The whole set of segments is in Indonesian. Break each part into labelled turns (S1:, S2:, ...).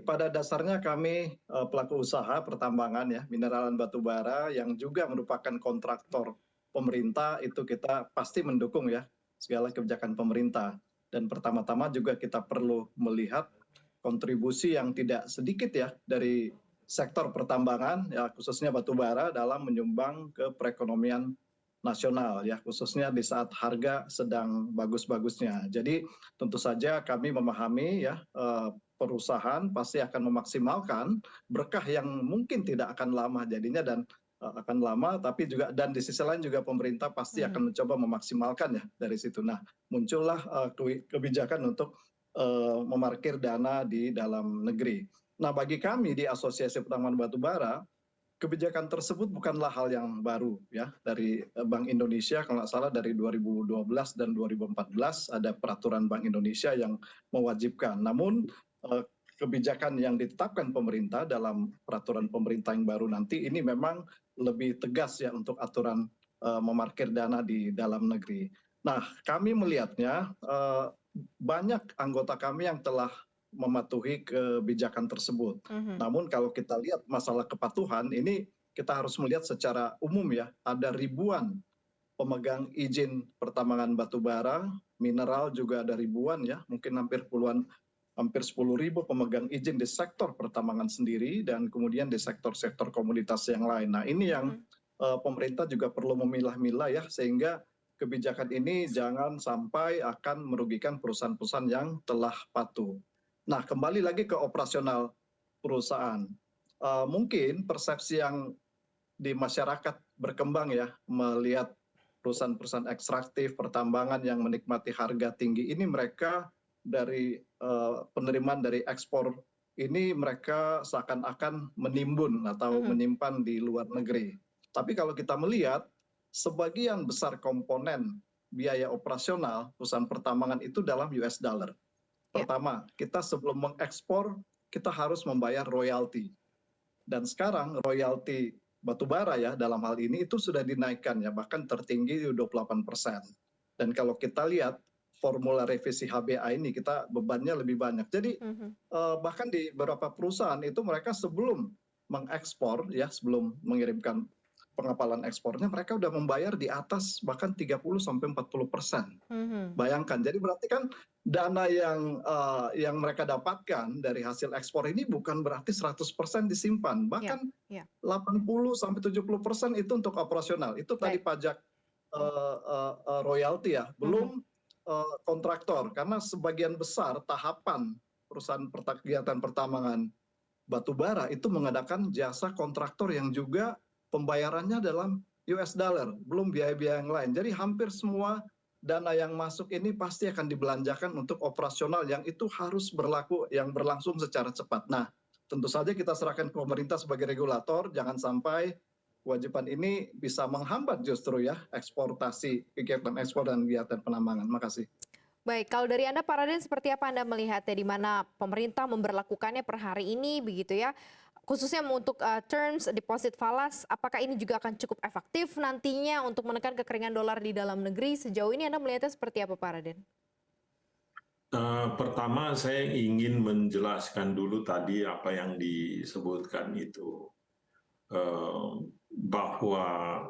S1: pada dasarnya kami pelaku usaha pertambangan ya, mineralan batu bara yang juga merupakan kontraktor pemerintah itu kita pasti mendukung ya segala kebijakan pemerintah. Dan pertama-tama juga kita perlu melihat kontribusi yang tidak sedikit ya dari sektor pertambangan ya khususnya batu bara dalam menyumbang ke perekonomian nasional ya khususnya di saat harga sedang bagus-bagusnya. Jadi tentu saja kami memahami ya perusahaan pasti akan memaksimalkan berkah yang mungkin tidak akan lama jadinya dan akan lama tapi juga dan di sisi lain juga pemerintah pasti akan mencoba memaksimalkan ya dari situ. Nah, muncullah kebijakan untuk memarkir dana di dalam negeri. Nah, bagi kami di Asosiasi Pertambangan Batubara kebijakan tersebut bukanlah hal yang baru ya dari Bank Indonesia kalau nggak salah dari 2012 dan 2014 ada peraturan Bank Indonesia yang mewajibkan. Namun kebijakan yang ditetapkan pemerintah dalam peraturan pemerintah yang baru nanti ini memang lebih tegas ya untuk aturan memarkir dana di dalam negeri. Nah, kami melihatnya banyak anggota kami yang telah mematuhi kebijakan tersebut. Namun kalau kita lihat masalah kepatuhan ini kita harus melihat secara umum ya, ada ribuan pemegang izin pertambangan batu bara, mineral juga ada ribuan ya, mungkin hampir 10.000 pemegang izin di sektor pertambangan sendiri dan kemudian di sektor-sektor komoditas yang lain. Nah, ini yang pemerintah juga perlu memilah-milah ya sehingga kebijakan ini jangan sampai akan merugikan perusahaan-perusahaan yang telah patuh. Nah, kembali lagi ke operasional perusahaan. Mungkin persepsi yang di masyarakat berkembang ya, melihat perusahaan-perusahaan ekstraktif, pertambangan yang menikmati harga tinggi ini mereka dari penerimaan dari ekspor ini mereka seakan-akan menimbun atau menyimpan di luar negeri. Tapi kalau kita melihat, sebagian besar komponen biaya operasional perusahaan pertambangan itu dalam US dollar. Pertama, kita sebelum mengekspor, kita harus membayar royalti. Dan sekarang royalti batubara ya dalam hal ini itu sudah dinaikkan ya, bahkan tertinggi 28%. Dan kalau kita lihat formula revisi HBA ini, kita bebannya lebih banyak. Jadi bahkan di beberapa perusahaan itu mereka sebelum mengekspor ya, sebelum mengirimkan pengapalan ekspornya, mereka sudah membayar di atas bahkan 30-40%. Bayangkan, jadi berarti kan dana yang mereka dapatkan dari hasil ekspor ini bukan berarti 100% disimpan, bahkan 80-70% itu untuk operasional. Itu tadi pajak royalti ya, belum kontraktor, karena sebagian besar tahapan perusahaan kegiatan pertambangan batubara itu mengadakan jasa kontraktor yang juga pembayarannya dalam US dollar, belum biaya-biaya yang lain. Jadi hampir semua dana yang masuk ini pasti akan dibelanjakan untuk operasional yang itu harus berlangsung secara cepat. Nah, tentu saja kita serahkan ke pemerintah sebagai regulator, jangan sampai kewajiban ini bisa menghambat justru ya eksportasi, kegiatan ekspor dan kegiatan penambangan. Makasih.
S2: Baik, kalau dari Anda Pak Raden seperti apa Anda melihatnya di mana pemerintah memberlakukannya per hari ini begitu ya? Khususnya untuk terms deposit falas, apakah ini juga akan cukup efektif nantinya untuk menekan kekeringan dolar di dalam negeri? Sejauh ini Anda melihatnya seperti apa Pak Raden?
S3: Pertama saya ingin menjelaskan dulu tadi apa yang disebutkan itu. Bahwa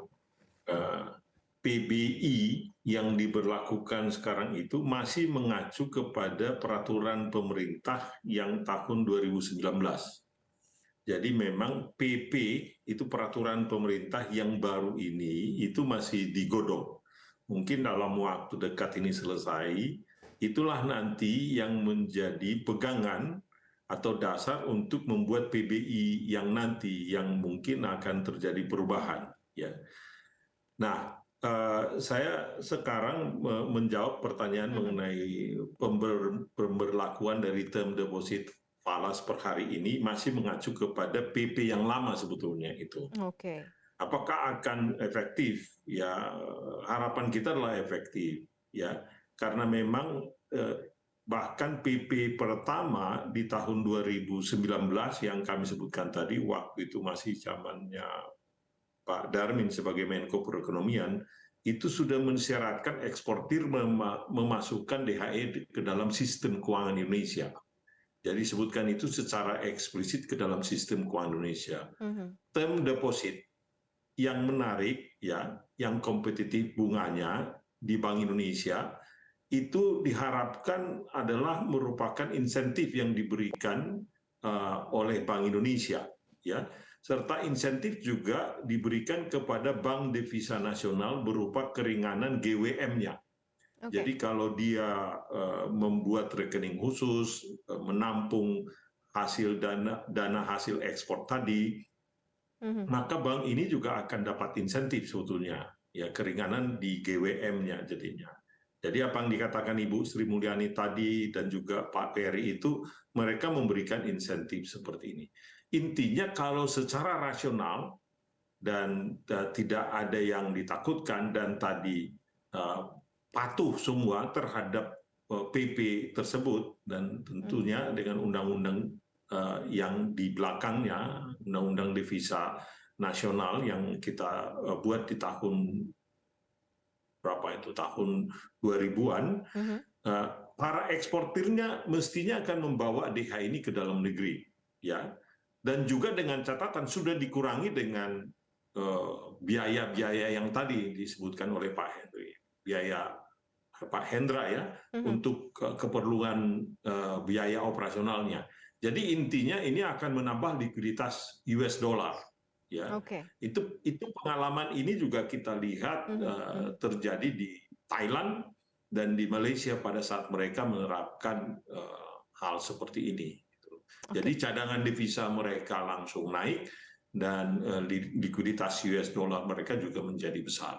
S3: PBI yang diberlakukan sekarang itu masih mengacu kepada peraturan pemerintah yang tahun 2019. Jadi memang PP itu peraturan pemerintah yang baru ini itu masih digodok. Mungkin dalam waktu dekat ini selesai, itulah nanti yang menjadi pegangan atau dasar untuk membuat PBI yang nanti yang mungkin akan terjadi perubahan. Ya. Nah, saya sekarang menjawab pertanyaan mengenai pemberlakuan dari term deposit falas per hari ini masih mengacu kepada PP yang lama sebetulnya itu. Apakah akan efektif? Ya, harapan kita adalah efektif. Ya, karena memang bahkan PP pertama di tahun 2019 yang kami sebutkan tadi, waktu itu masih zamannya Pak Darmin sebagai Menko Perekonomian, itu sudah mensyaratkan eksportir memasukkan DHE ke dalam sistem keuangan Indonesia. Jadi sebutkan itu secara eksplisit ke dalam sistem keuangan Indonesia.
S2: Mhm.
S3: Term deposit yang menarik ya, yang kompetitif bunganya di Bank Indonesia itu diharapkan adalah merupakan insentif yang diberikan oleh Bank Indonesia ya, serta insentif juga diberikan kepada Bank Devisa Nasional berupa keringanan GWM-nya.
S2: Oke.
S3: Jadi kalau dia membuat rekening khusus, menampung hasil dana hasil ekspor tadi,
S2: Mhm.
S3: maka bank ini juga akan dapat insentif sebetulnya, ya keringanan di GWM-nya jadinya. Jadi apa yang dikatakan Ibu Sri Mulyani tadi dan juga Pak Peri itu, mereka memberikan insentif seperti ini. Intinya kalau secara rasional dan tidak ada yang ditakutkan dan tadi patuh semua terhadap PP tersebut dan tentunya dengan undang-undang yang di belakangnya, undang-undang devisa nasional yang kita buat di tahun berapa itu, tahun 2000-an, para eksportirnya mestinya akan membawa DH ini ke dalam negeri, ya, dan juga dengan catatan sudah dikurangi dengan biaya-biaya yang tadi disebutkan oleh Pak Henry, biaya Pak Hendra ya, untuk keperluan biaya operasionalnya. Jadi intinya ini akan menambah likuiditas US dollar. Ya, itu pengalaman ini juga kita lihat terjadi di Thailand dan di Malaysia pada saat mereka menerapkan hal seperti ini. Jadi cadangan devisa mereka langsung naik dan likuiditas US dollar mereka juga menjadi besar.